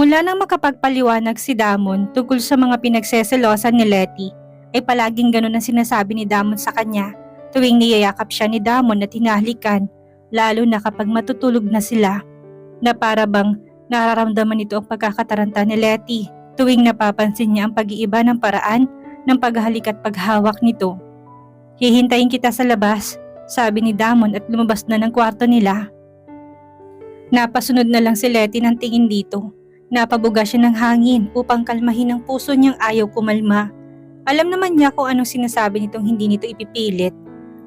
Mula nang makapagpaliwanag si Damon tungkol sa mga pinagseselosan ni Letty, ay palaging ganun ang sinasabi ni Damon sa kanya tuwing niyayakap siya ni Damon at hinahalikan, lalo na kapag matutulog na sila, na para bang nararamdaman nito ang pagkakataranta ni Letty tuwing napapansin niya ang pag-iiba ng paraan ng paghahalik at paghawak nito. "Hihintayin kita sa labas," sabi ni Damon at lumabas na ng kwarto nila. Napasunod na lang si Letty ng tingin dito. Napabuga siya ng hangin upang kalmahin ang puso niyang ayaw kumalma. Alam naman niya kung anong sinasabi nitong hindi nito ipipilit.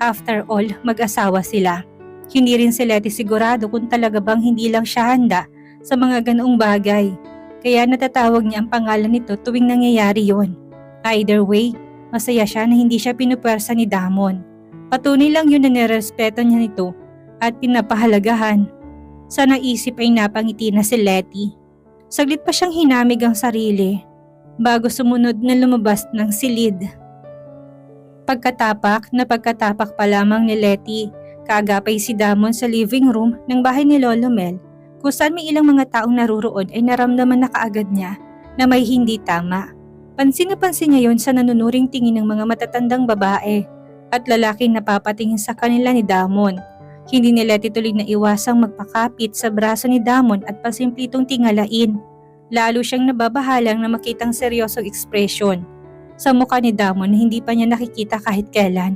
After all, mag-asawa sila. Hindi rin si Letty sigurado kung talaga bang hindi lang siya handa sa mga ganoong bagay. Kaya natatawag niya ang pangalan nito tuwing nangyayari yon. Either way, masaya siya na hindi siya pinupwersa ni Damon. Patunay lang yun na nirespeto niya nito at pinapahalagahan. Sa naisip ay napangiti na si Letty. Saglit pa siyang hinamig ang sarili bago sumunod na lumabas ng silid. Pagkatapak pa lamang ni Letty, kaagapay si Damon sa living room ng bahay ni Lolo Mel, kung saan may ilang mga taong naruroon ay naramdaman na kaagad niya na may hindi tama. Pansin na pansin niya yon sa nanunuring tingin ng mga matatandang babae at lalaking napapatingin sa kanila ni Damon. Hindi ni Letty tuloy na iwasang magpakapit sa braso ni Damon at pasimplitong tingalain. Lalo siyang nababahalang na makitang seryosong ekspresyon sa mukha ni Damon na hindi pa niya nakikita kahit kailan.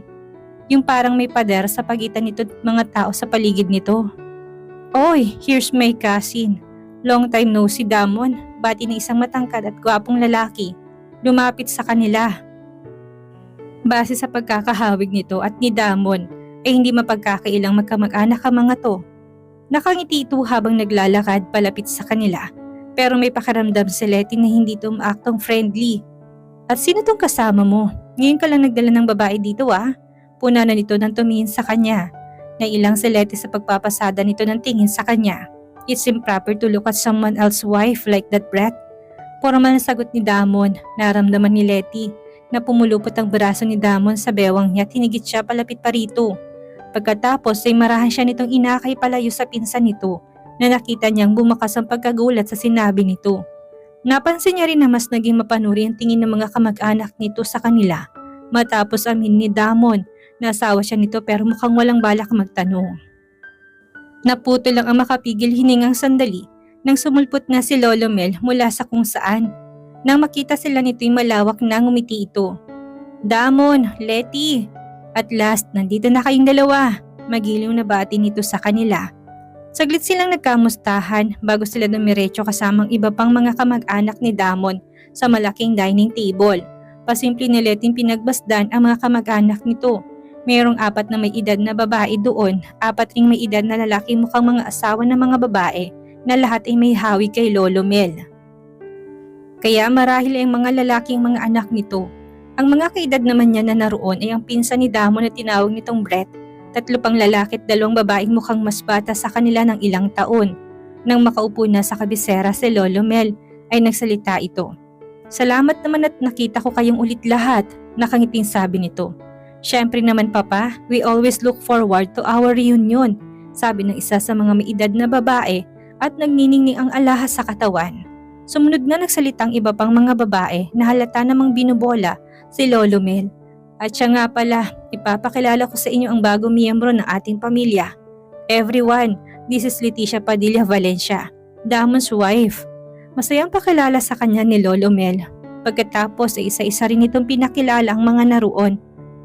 Yung parang may pader sa pagitan nito at mga tao sa paligid nito. "Oy, here's my cousin. Long time no see, Damon," bati ng isang matangkad at gwapong lalaki. Lumapit sa kanila. Base sa pagkakahawig nito at ni Damon, ay hindi mapagkakailang magkamag-anak ang mga to. Nakangiti ito habang naglalakad palapit sa kanila, pero may pakiramdam si Letty na hindi ito umaaktong friendly. "At sino tong kasama mo? Ngayon ka lang nagdala ng babae dito Puna na nito nang tumingin sa kanya. Nailang si Letty sa pagpapasada nito ng tingin sa kanya. "It's improper to look at someone else's wife like that, Brett." Formal na sagot ni Damon. Naramdaman ni Letty na pumulupot ang braso ni Damon sa bewang niya at hinigit siya palapit pa rito. Pagkatapos ay marahan siya nitong inakay palayo sa pinsan nito na nakita niyang bumakas ang pagkagulat sa sinabi nito. Napansin niya rin na mas naging mapanuri ang tingin ng mga kamag-anak nito sa kanila matapos amin ni Damon na asawa siya nito pero mukhang walang balak magtanong. Naputo lang ang makapigil hiningang sandali nang sumulpot na si Lolo Mel mula sa kung saan. Nang makita sila nito'y malawak na ngumiti ito. "Damon, Letty, at last nandito na kayong dalawa," magiliw na bati nito sa kanila. Saglit silang nagkamustahan bago sila dumiretso kasamang iba pang mga kamag-anak ni Damon sa malaking dining table. Pasimple ni Letty pinagbasdan ang mga kamag-anak nito. Mayroong 4 na may edad na babae doon, 4 ring may edad na lalaki mukhang mga asawa ng mga babae na lahat ay may hawi kay Lolo Mel. Kaya marahil ay mga lalaking mga anak nito. Ang mga kaedad naman niya na naroon ay ang pinsan ni Damon na tinawag nitong Brett, 3 pang lalaki at 2 babaeng mukhang mas bata sa kanila ng ilang taon. Nang makaupo na sa kabisera si Lolo Mel ay nagsalita ito. "Salamat naman at nakita ko kayong ulit lahat," nakangiting sabi nito. "Syempre naman Papa, we always look forward to our reunion," sabi ng isa sa mga may edad na babae at nagniningning ang alahas sa katawan. Sumunod na nagsalitang iba pang mga babae na halata namang binubola si Lolo Mel. "At siya nga pala, ipapakilala ko sa inyo ang bagong miyembro ng ating pamilya. Everyone, this is Leticia Padilla Valencia, Damon's wife." Masayang pakilala sa kanya ni Lolo Mel. Pagkatapos ay isa-isa rin itong pinakilala ang mga naroon.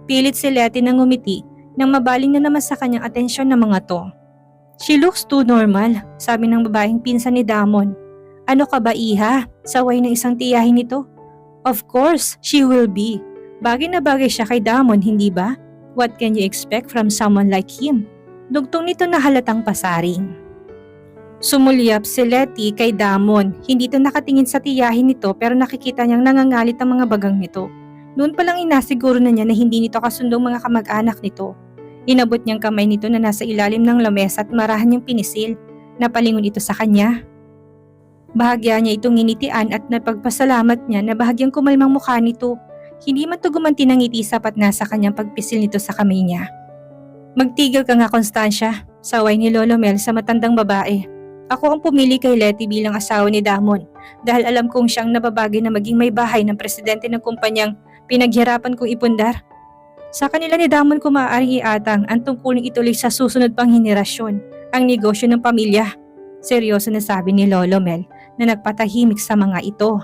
Pilit si Letty na ngumiti nang mabaling na naman sa kanyang atensyon ng mga to. "She looks too normal," sabi ng babaeng pinsan ni Damon. "Ano ka ba iha? Saway ng isang tiyahin nito?" "Of course, she will be. Bagay na bagay siya kay Damon, hindi ba? What can you expect from someone like him?" Dugtong nito na halatang pasaring. Sumulyap si Letty kay Damon. Hindi ito nakatingin sa tiyahin nito pero nakikita niyang nangangalit ang mga bagang nito. Noon palang inasiguro na niya na hindi nito kasundong mga kamag-anak nito. Inabot niyang kamay nito na nasa ilalim ng lamesa at marahan niyang pinisil. Napalingon ito sa kanya. Bahagya niya itong nginitian at napagpasalamat niya na bahagyang kumalmang mukha nito. Hindi man ito gumanti ng ngiti sapat na sa kanyang pagpisil nito sa kamay niya. "Magtigil ka nga, Constancia," saway ni Lolo Mel sa matandang babae. Ako ang pumili kay Letty bilang asawa ni Damon dahil alam kong siyang nababagay na maging may bahay ng presidente ng kumpanyang pinaghirapan kong ipundar. Sa kanila ni Damon ko maaaring iatang ang tungkuling ituloy sa susunod pang henerasyon ang negosyo ng pamilya. Seryoso na sabi ni Lolo Mel na nagpatahimik sa mga ito.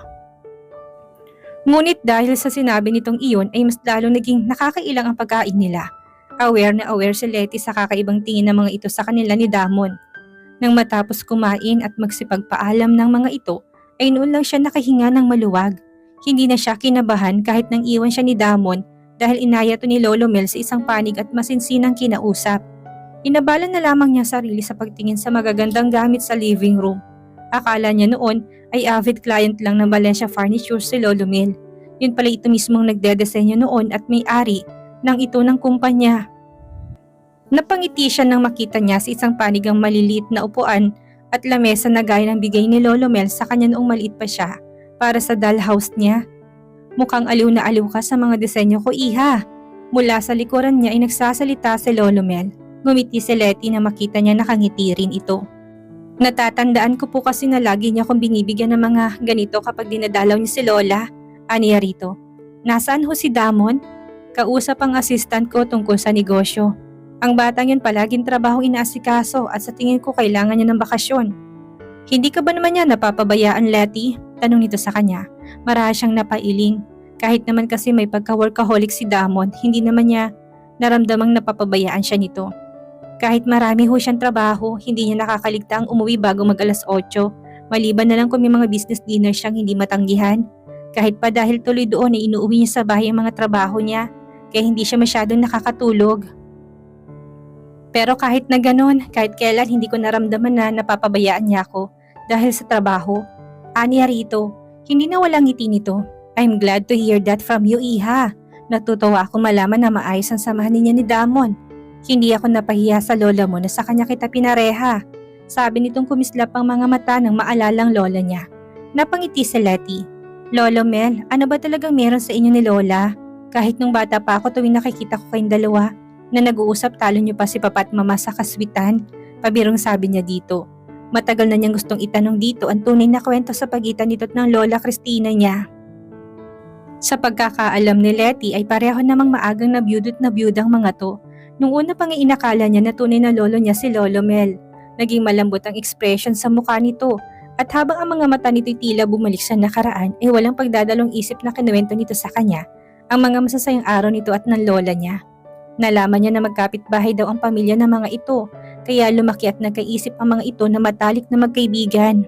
Ngunit dahil sa sinabi nitong iyon ay mas lalong naging nakakailang ang pagkain nila. Aware na aware si Letty sa kakaibang tingin ng mga ito sa kanila ni Damon. Nang matapos kumain at magsipagpaalam ng mga ito, ay noon lang siya nakahinga ng maluwag. Hindi na siya kinabahan kahit nang iwan siya ni Damon dahil inaya to ni Lolo Mel sa isang panig at masinsinang kinausap. Inabalan na lamang niya sarili sa pagtingin sa magagandang gamit sa living room. Akala niya noon ay avid client lang ng Valencia Furniture si Lolo Mel. Yun pala ito mismong nagdedesenyo noon at may-ari ng ito ng kumpanya. Napangiti siya nang makita niya sa isang panigang maliliit na upuan at lamesa na gaya ng bigay ni Lolo Mel sa kanya noong maliit pa siya para sa dollhouse niya. Mukhang aliw na aliw ka sa mga disenyo ko, iha. Mula sa likuran niya ay nagsasalita si Lolo Mel. Ngumiti si Letty na makita niya nakangiti rin ito. Natatandaan ko po kasi na lagi niya akong binibigyan ng mga ganito kapag dinadalaw niya si Lola. Aniya rito. Nasaan ho si Damon? Kausap ang assistant ko tungkol sa negosyo. Ang batang yun palaging trabaho inaasikaso at sa tingin ko kailangan niya ng bakasyon. Hindi ka ba naman niya napapabayaan, Letty? Tanong nito sa kanya. Marahas siyang napailing. Kahit naman kasi may pagka-workaholic si Damon, hindi naman niya naramdamang napapabayaan siya nito. Kahit marami ho siyang trabaho, hindi niya nakakaligtaang umuwi bago mag alas 8. Maliban na lang kung may mga business dinner siyang hindi matanggihan. Kahit pa dahil tuloy doon ay inuuwi niya sa bahay ang mga trabaho niya, kaya hindi siya masyadong nakakatulog. Pero kahit na ganon, kahit kailan hindi ko naramdaman na napapabayaan niya ako dahil sa trabaho. Aniya rito, hindi na walang ngiti nito. I'm glad to hear that from you, iha. Natutuwa ako malaman na maayos ang samahan niya ni Damon. Hindi ako napahiya sa lola mo na sa kanya kita pinareha. Sabi nitong kumislap ang mga mata ng maalalang lola niya. Napangiti si Letty. Lolo Mel, ano ba talagang meron sa inyo ni Lola? Kahit nung bata pa ako tuwing nakikita ko kayong dalawa na nag-uusap talo niyo pa si Papa at Mama sa kaswitan. Pabirong sabi niya dito. Matagal na niyang gustong itanong dito ang tunay na kwento sa pagitan nito at ng Lola Cristina niya. Sa pagkakaalam ni Letty ay pareho namang maagang nabiyudot na biyudang mga to. Nung una pang inakala niya na tunay na lolo niya si Lolo Mel. Naging malambot ang ekspresyon sa mukha nito at habang ang mga mata nito'y tila bumalik sa nakaraan ay walang pagdadalong isip na kinuwento nito sa kanya ang mga masasayang araw nito at ng lola niya. Nalaman niya na magkapitbahay daw ang pamilya ng mga ito kaya lumaki at nagkaisip ang mga ito na matalik na magkaibigan.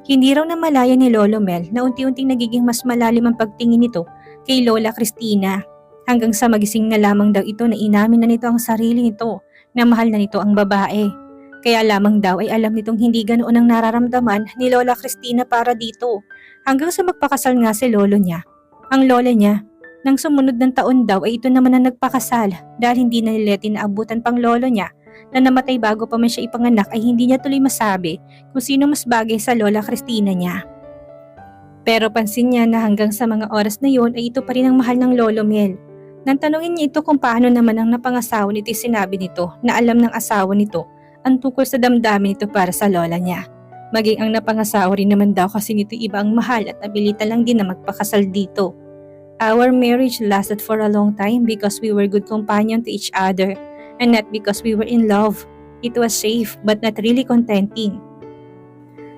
Hindi raw namalaya ni Lolo Mel na unti-unting nagiging mas malalim ang pagtingin nito kay Lola Cristina. Hanggang sa magising na lamang daw ito na inamin na nito ang sarili nito na mahal na nito ang babae. Kaya lamang daw ay alam nitong hindi ganoon ang nararamdaman ni Lola Cristina para dito. Hanggang sa magpakasal nga si lolo niya. Ang lola niya, nang sumunod ng taon daw ay ito naman ang nagpakasal dahil hindi na ni Letty naabutan pang lolo niya na namatay bago pa man siya ipanganak ay hindi niya tuloy masabi kung sino mas bagay sa Lola Cristina niya. Pero pansin niya na hanggang sa mga oras na yon ay ito pa rin ang mahal ng Lolo Mel. Nang tanungin niya ito kung paano naman ang napangasawa nito sinabi nito na alam ng asawa nito ang tungkol sa damdamin nito para sa lola niya. Maging ang napangasawa rin naman daw kasi nito iba ang mahal at nabilita lang din na magpakasal dito. Our marriage lasted for a long time because we were good companion to each other and not because we were in love. It was safe but not really contenting.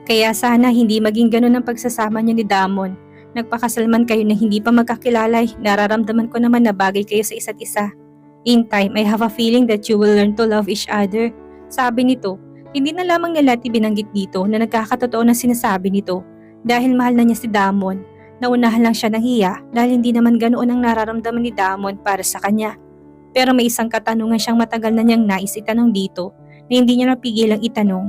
Kaya sana hindi maging ganun ang pagsasama niyo ni Damon. Nagpakasal man kayo na hindi pa magkakilala, nararamdaman ko naman na bagay kayo sa isa't isa. In time, I have a feeling that you will learn to love each other. Sabi nito, hindi na lamang ni Letty binanggit dito na nagkakatotoo na sinasabi nito dahil mahal na niya si Damon. Naunahan lang siya ng hiya dahil hindi naman ganoon ang nararamdaman ni Damon para sa kanya. Pero may isang katanungan siyang matagal na niyang nais itanong dito na hindi niya napigilang itanong.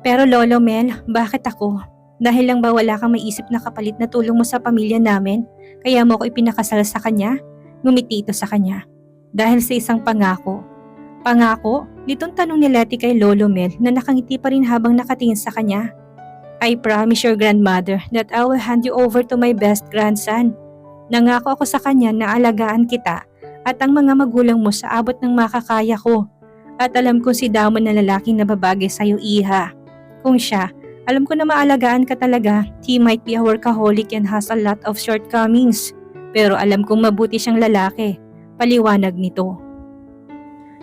Pero Lolo Mel, bakit ako? Dahil lang ba wala kang maisip na kapalit na tulong mo sa pamilya namin, kaya mo ako ipinakasal sa kanya? Ngumiti ito sa kanya. Dahil sa isang pangako. Pangako? Litong tanong ni Letty kay Lolo Mel na nakangiti pa rin habang nakatingin sa kanya. I promise your grandmother that I will hand you over to my best grandson. Nangako ako sa kanya na alagaan kita at ang mga magulang mo sa abot ng makakaya ko. At alam ko si Damon na lalaking nababagay sa'yo, iha. Kung siya, alam ko na maalagaan ka talaga. He might be a workaholic and has a lot of shortcomings. Pero alam kong mabuti siyang lalaki. Paliwanag nito.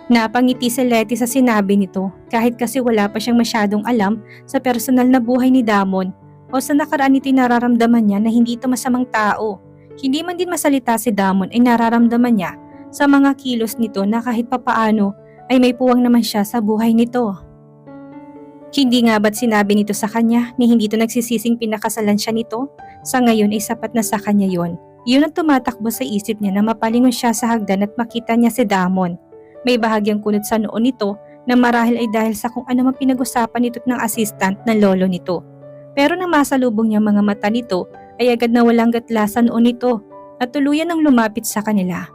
Napangiti si Letty sa sinabi nito kahit kasi wala pa siyang masyadong alam sa personal na buhay ni Damon o sa nakaraan nito'y nararamdaman niya na hindi ito masamang tao. Hindi man din masalita si Damon ay nararamdaman niya sa mga kilos nito na kahit papaano ay may puwang naman siya sa buhay nito. Hindi nga ba't sinabi nito sa kanya ni hindi ito nagsisising pinakasalan siya nito? Sa ngayon ay sapat na sa kanya yon. Yun ang tumatakbo sa isip niya na mapalingon siya sa hagdan at makita niya si Damon. May bahagyang kunot sa noon nito na marahil ay dahil sa kung ano man pinag-usapan nito ng assistant ng lolo nito. Pero nang masalubong niya mga mata nito ay agad na walang gatla sa noon nito at tuluyan ng lumapit sa kanila.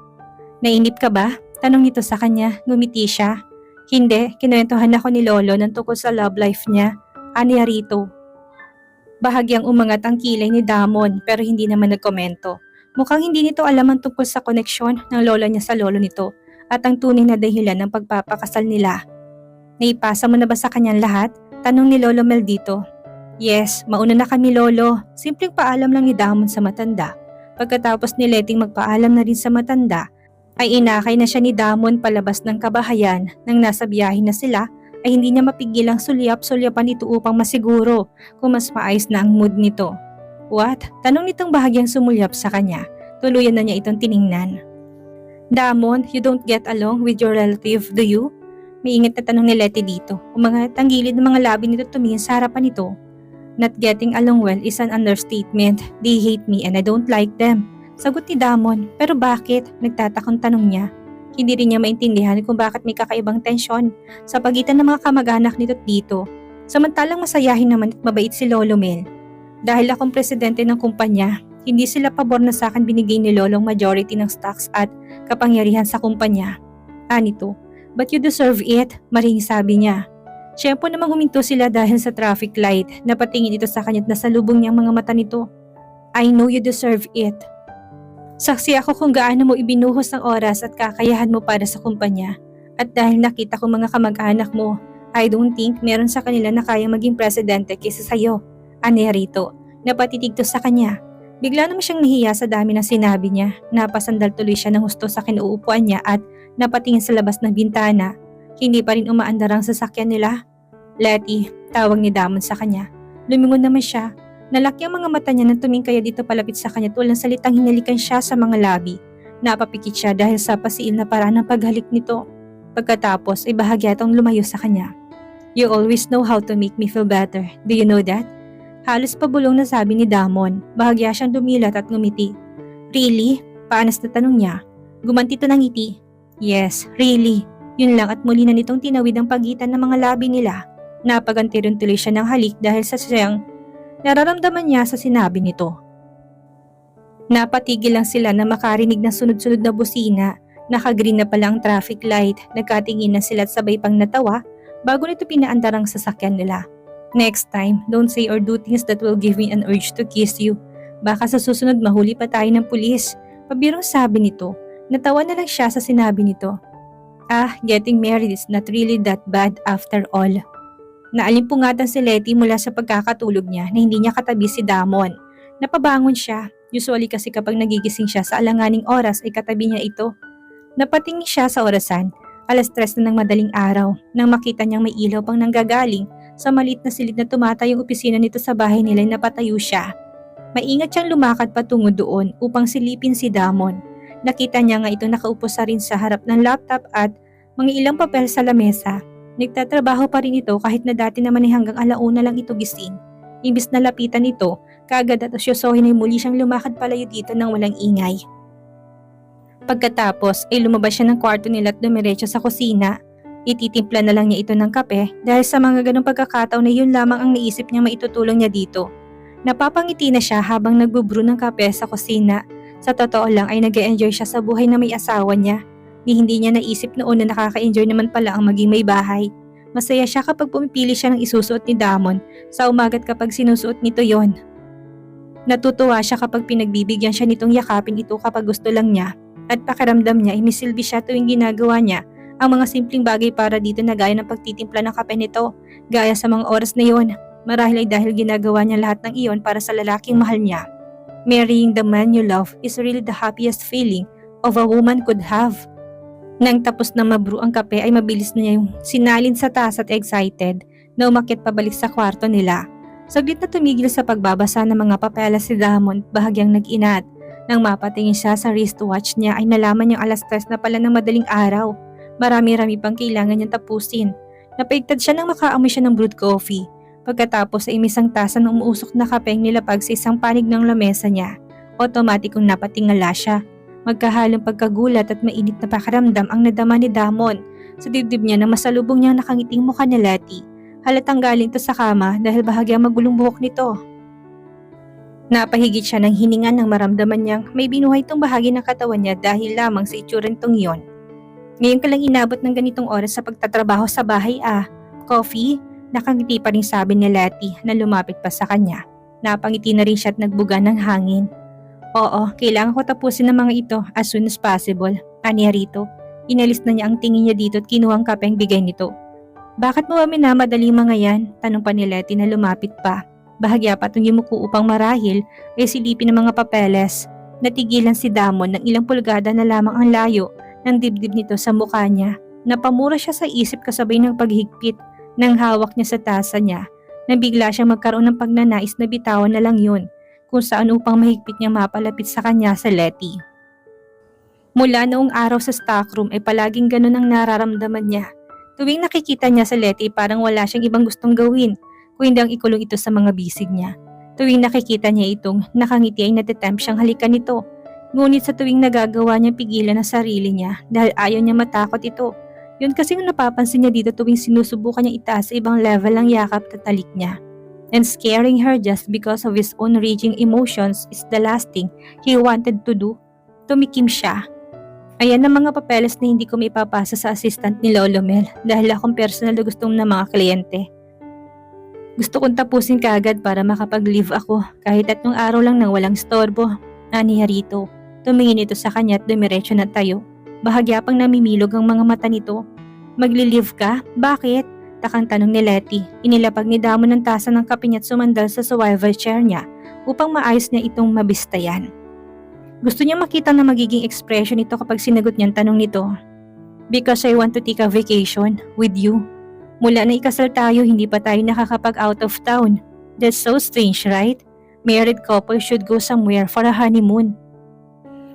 Nainip ka ba? Tanong nito sa kanya, ngumiti siya. Hindi, kinuwentuhan ako ni lolo ng tungkol sa love life niya, aniya rito. Bahagyang umangat ang kilay ni Damon pero hindi naman nagkomento. Mukhang hindi nito alam ang tungkol sa koneksyon ng lola niya sa lolo nito at ang tunay na dahilan ng pagpapakasal nila. Naipasa mo na ba sa kanyang lahat? Tanong ni Lolo Mel dito. Yes, mauna na kami lolo. Simpleng paalam lang ni Damon sa matanda. Pagkatapos ni Letting magpaalam na rin sa matanda, ay inakay na siya ni Damon palabas ng kabahayan. Nang nasa biyahe na sila, ay hindi niya mapigilang sulyap-sulyapan ito upang masiguro kung mas maayos na ang mood nito. What? Tanong nitong bahagyang sumulyap sa kanya. Tuluyan na niya itong tiningnan. Damon, you don't get along with your relative, do you? May ingat na tanong ni Letty dito. Umangat ang gilid ng mga labi nito tumingin sa harapan nito. Not getting along well is an understatement. They hate me and I don't like them. Sagot ni Damon. Pero bakit? Nagtatakang tanong niya. Hindi rin niya maintindihan kung bakit may kakaibang tensyon sa pagitan ng mga kamag-anak nito dito. Samantalang masayahin naman at mabait si Lolo Mel. Dahil akong presidente ng kumpanya, hindi sila pabor na sa akin binigay ni Lolong majority ng stocks at kapangyarihan sa kumpanya. Anito, but you deserve it, maring sabi niya. Siyempre namang huminto sila dahil sa traffic light. Napatingin ito sa kanya't nasalubong niyang mga mata nito. I know you deserve it. Saksi ako kung gaano mo ibinuhos ang oras at kakayahan mo para sa kumpanya. At dahil nakita ko mga kamag-anak mo, I don't think meron sa kanila na kayang maging presidente kaysa sa'yo. Aniya rito, napatitig to sa kanya. Bigla naman siyang nahiya sa dami ng sinabi niya. Napasandal tuloy siya ng husto sa kinuupuan niya at napatingin sa labas ng bintana. Hindi pa rin umaandar ang sasakyan nila. Letty, tawag ni Damon sa kanya. Lumingon naman siya. Nalaki ang mga mata niya nang tumingin kaya dito palapit sa kanya tulad ng salitang hinalikan siya sa mga labi. Napapikit siya dahil sa pasiil na paraan ng paghalik nito. Pagkatapos ay bahagya itong lumayo sa kanya. You always know how to make me feel better. Do you know that? Halos pabulong na sabi ni Damon. Bahagya siyang dumilat at ngumiti. Really? Paanas na tanong niya. Gumanti ito ng ngiti. Yes, really. Yun lang at muli na nitong tinawid ang pagitan ng mga labi nila. Napaganti rin tuloy siya ng halik dahil sa siyang nararamdaman niya sa sinabi nito. Napatigil lang sila na makarinig ng sunod-sunod na busina. Nakagreen na pala ang traffic light. Nagkatingin na sila at sabay pang natawa bago nito pinaandar ang sasakyan nila. Next time, don't say or do things that will give me an urge to kiss you. Baka sa susunod mahuli pa tayo ng pulis. Pabirong sabi nito. Natawa na lang siya sa sinabi nito. Ah, getting married is not really that bad after all. Naalimpungatan si Letty mula sa pagkakatulog niya na hindi niya katabi si Damon. Napabangon siya. Usually kasi kapag nagigising siya sa alanganing oras ay katabi niya ito. Napatingin siya sa orasan. 3:00 na ng madaling araw nang makita niyang may ilaw pang nanggagaling sa maliit na silid na tumatayong opisina nito sa bahay nila ay napatayo siya. Maingat siyang lumakad patungo doon upang silipin si Damon. Nakita niya nga ito nakaupo sa rin sa harap ng laptop at mga ilang papel sa lamesa. Nagtatrabaho pa rin ito kahit na dati naman ay hanggang 1:00 lang ito gising. Imbis na lapitan ito, kaagad at asyosohin ay muli siyang lumakad palayo dito nang walang ingay. Pagkatapos ay lumabas siya ng kwarto nila at dumiretso sa kusina. Ititimpla na lang niya ito ng kape dahil sa mga ganong pagkakataon na yun lamang ang naisip niyang maitutulong niya dito. Napapangiti na siya habang nagbubrew ng kape sa kusina. Sa totoo lang ay nag-e-enjoy siya sa buhay na may asawa niya. Hindi niya naisip noon na nakaka-enjoy naman pala ang maging may bahay. Masaya siya kapag pumipili siya ng isusuot ni Damon sa umaga't kapag sinusuot nito yon. Natutuwa siya kapag pinagbibigyan siya nitong yakapin ito kapag gusto lang niya at pakiramdam niya ay may silbi siya tuwing ginagawa niya Ang mga simpleng bagay para dito na gaya ng pagtitimpla ng kape nito, gaya sa mga oras na iyon, marahil ay dahil ginagawa niya lahat ng iyon para sa lalaking mahal niya. Marrying the man you love is really the happiest feeling of a woman could have. Nang tapos na mabrew ang kape ay mabilis na niya yung sinalin sa taas at excited na umakyat pabalik sa kwarto nila. Saglit na tumigil sa pagbabasa ng mga papeles si Damon, bahagyang nag-inat. Nang mapatingin siya sa wristwatch niya ay nalaman niyang 3:00 na pala ng madaling araw. Marami-rami pang kailangan niyang tapusin. Napaigtad siya nang makaamoy siya ng brewed coffee. Pagkatapos ay isang tasa ng umuusok na kape ang nilapag sa isang panig ng lamesa niya. Otomatikong napatingala siya. Magkahalong pagkagulat at mainit na pakiramdam ang nadama ni Damon. Sa dibdib niya na masalubong niyang nakangiting mukha ni Letty. Halatang galing to sa kama dahil bahagyang magulong buhok nito. Napahigit siya ng hininga nang maramdaman niyang may binuhay itong bahagi ng katawan niya dahil lamang sa itsura nitong iyon. Ngayon ka lang inabot ng ganitong oras sa pagtatrabaho sa bahay Coffee? Nakangiti pa rin sabi ni Letty na lumapit pa sa kanya. Napangiti na rin siya at nagbuga ng hangin. Oo, kailangan ko tapusin ang mga ito as soon as possible. Aniya rito. Inalis na niya ang tingin niya dito at kinuha ang kapeng bigay nito. Bakit mo ba minamadali mga yan? Tanong pa ni Letty na lumapit pa. Bahagya pa itong yumuko upang marahil ay silipin ng mga papeles. Natigilan si Damon ng ilang pulgada na lamang ang layo ng dibdib nito sa mukha niya. Napamura siya sa isip kasabay ng paghigpit ng hawak niya sa tasa niya. Nang bigla siyang magkaroon ng pagnanais na bitawan na lang yun kung saan upang mahigpit niya mapalapit sa kanya sa Letty. Mula noong araw sa stockroom ay palaging ganun ang nararamdaman niya. Tuwing nakikita niya sa Letty parang wala siyang ibang gustong gawin kung hindi ang ikulong ito sa mga bisig niya. Tuwing nakikita niya itong nakangiti ay natitempt siyang halikan nito. Ngunit sa tuwing nagagawa niya pigilan ang sarili niya dahil ayaw niya matakot ito. Yun kasi yung napapansin niya dito tuwing sinusubukan niya itaas sa ibang level ang yakap at talik niya. And scaring her just because of his own raging emotions is the last thing he wanted to do. Tumikim siya. Ayan ang mga papeles na hindi ko maipapasa sa assistant ni Lolo Mel dahil akong personal na gusto ng mga kliyente. Gusto kong tapusin kaagad para makapag-leave ako kahit 3 araw lang nang walang storbo. Aniya rito. Tumingin ito sa kanya at dumiretso na tayo. Bahagya pang namimilog ang mga mata nito. Magli-leave ka? Bakit? Takang tanong ni Letty. Inilapag ni Damon ng tasa ng kape niya at sumandal sa swivel chair niya upang maayos niya itong mabistayan. Gusto niya makita na magiging expression nito kapag sinagot niya ang tanong nito. Because I want to take a vacation with you. Mula na ikasal tayo, hindi pa tayo nakakapag out of town. That's so strange, right? Married couple should go somewhere for a honeymoon.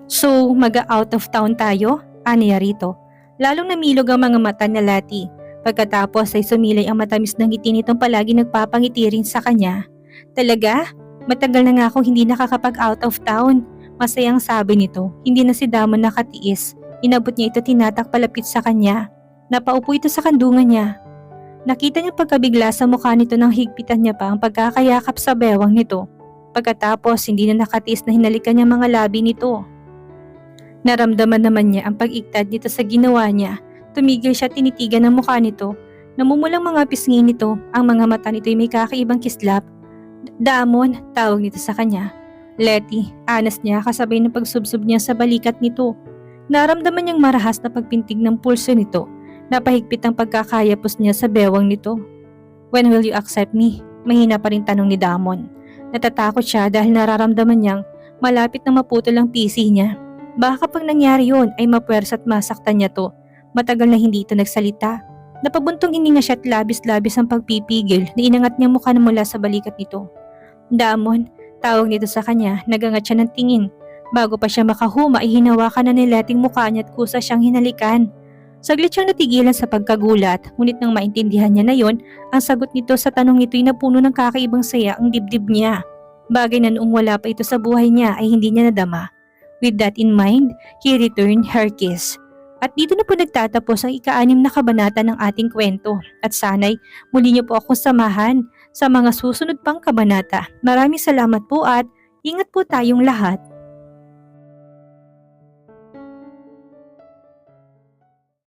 So, mag-out of town tayo? Aniya rito. Lalong namilog ang mga mata ni Letty. Pagkatapos ay sumilay ang matamis ng ngiti nitong palagi nagpapangiti rin sa kanya. Talaga? Matagal na nga akong hindi nakakapag out of town. Masayang sabi nito. Hindi na si Damon nakatiis. Inabot niya ito tinatak palapit sa kanya. Napaupo ito sa kandungan niya. Nakita niya pagkabigla sa mukha nito nang higpitan niya pa ang pagkakayakap sa bewang nito. Pagkatapos hindi na nakatiis na hinalikan niya mga labi nito. Naramdaman naman niya ang pag-iktad nito sa ginawa niya. Tumigil siya tinitigan ng mukha nito. Namumulang mga pisngi nito, ang mga mata nito ay may kakaibang kislap. Damon, tawag nito sa kanya. Letty, anas niya kasabay ng pagsubsob niya sa balikat nito. Naramdaman niyang marahas na pagpintig ng pulso nito. Napahigpit ang pagkakayapos niya sa bewang nito. When will you accept me? Mahina pa rin tanong ni Damon. Natatakot siya dahil nararamdaman niyang malapit na maputol ang pisi niya. Baka kapag nangyari yun ay mapuwersa at masaktan niya to. Matagal na hindi ito nagsalita. Napabuntong hininga siya at labis-labis ang pagpipigil na inangat niya mukha na mula sa balikat nito. Damon, tawag nito sa kanya, nagangat siya ng tingin. Bago pa siya makahuma ay hinawakan na ni Letty mukha niya at kusa siyang hinalikan. Saglit siyang natigilan sa pagkagulat, ngunit nang maintindihan niya na yon, ang sagot nito sa tanong nito ay napuno ng kakaibang saya ang dibdib niya. Bagay na noong wala pa ito sa buhay niya ay hindi niya nadama. With that in mind, he returned her kiss. At dito na po nagtatapos ang ika-6 na kabanata ng ating kwento. At sana'y muli niyo po akong samahan sa mga susunod pang kabanata. Maraming salamat po at ingat po tayong lahat.